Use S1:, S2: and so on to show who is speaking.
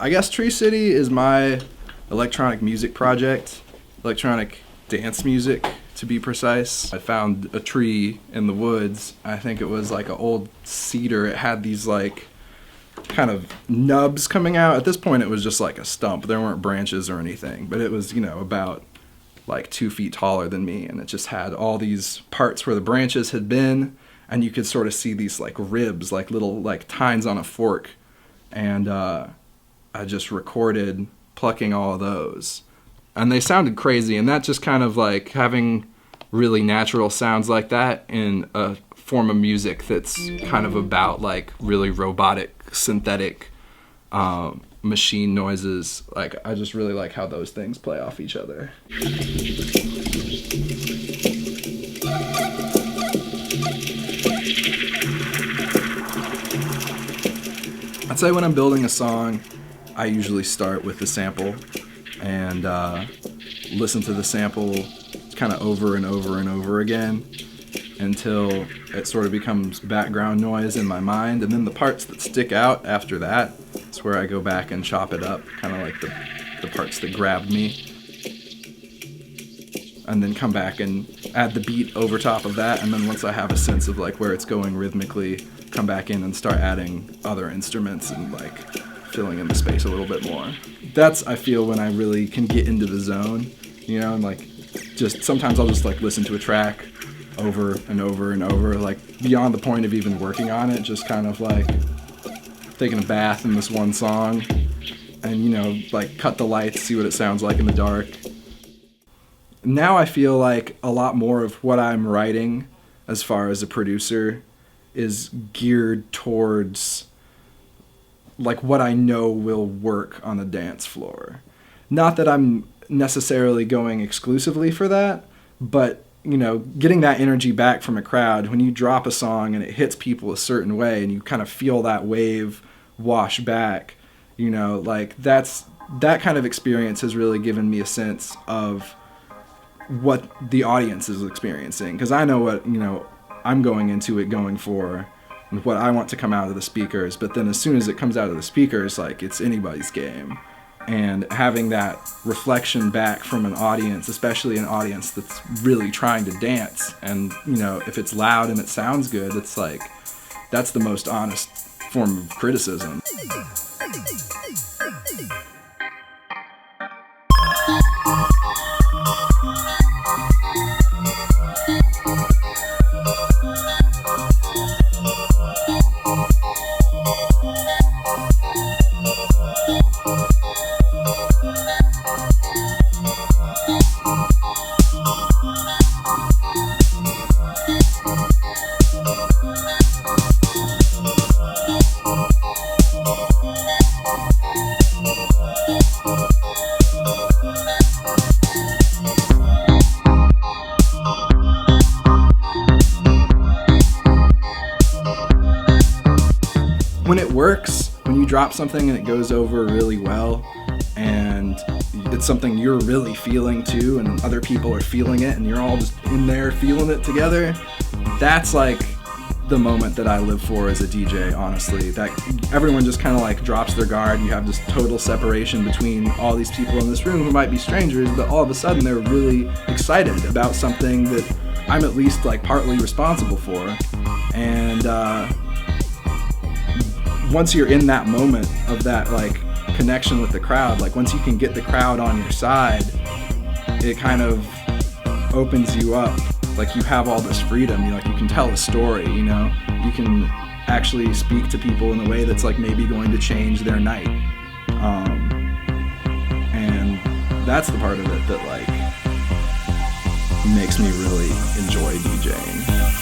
S1: I guess Treee City is my electronic music project, electronic dance music to be precise. I found a tree in the woods. I think it was like an old cedar. It had these like kind of nubs coming out. At this point it was just like a stump. There weren't branches or anything, but it was, about like 2 feet taller than me, and it just had all these parts where the branches had been, and you could sort of see these like ribs, like little like tines on a fork, and I just recorded plucking all of those, and they sounded crazy. And that just kind of like having really natural sounds like that in a form of music that's kind of about like really robotic, synthetic machine noises. Like, I just really like how those things play off each other. I'd say when I'm building a song, I usually start with the sample and listen to the sample kind of over and over and over again until it sort of becomes background noise in my mind. And then the parts that stick out after that, it's where I go back and chop it up, kind of like the parts that grabbed me. And then come back and add the beat over top of that. And then once I have a sense of like where it's going rhythmically, come back in and start adding other instruments and like filling in the space a little bit more. That's, I feel, when I really can get into the zone, and like just sometimes I'll just like listen to a track over and over and over, like beyond the point of even working on it, just kind of like taking a bath in this one song and, like cut the lights, see what it sounds like in the dark. Now I feel like a lot more of what I'm writing as far as a producer is geared towards like what I know will work on the dance floor. Not that I'm necessarily going exclusively for that, but getting that energy back from a crowd when you drop a song and it hits people a certain way and you kind of feel that wave wash back, like that kind of experience has really given me a sense of what the audience is experiencing, because I know what I'm going into it going for and what I want to come out of the speakers. But then as soon as it comes out of the speakers, like, it's anybody's game. And having that reflection back from an audience, especially an audience that's really trying to dance, and if it's loud and it sounds good, it's like that's the most honest form of criticism. When it works, when you drop something and it goes over really well, and it's something you're really feeling too, and other people are feeling it, and you're all just in there feeling it together, that's like the moment that I live for as a DJ, honestly. That everyone just kind of like drops their guard. You have this total separation between all these people in this room who might be strangers, but all of a sudden they're really excited about something that I'm at least like partly responsible for. And once you're in that moment of that like connection with the crowd, like once you can get the crowd on your side, it kind of opens you up. Like, you have all this freedom, you can tell a story, you can actually speak to people in a way that's like maybe going to change their night. And that's the part of it that like makes me really enjoy DJing.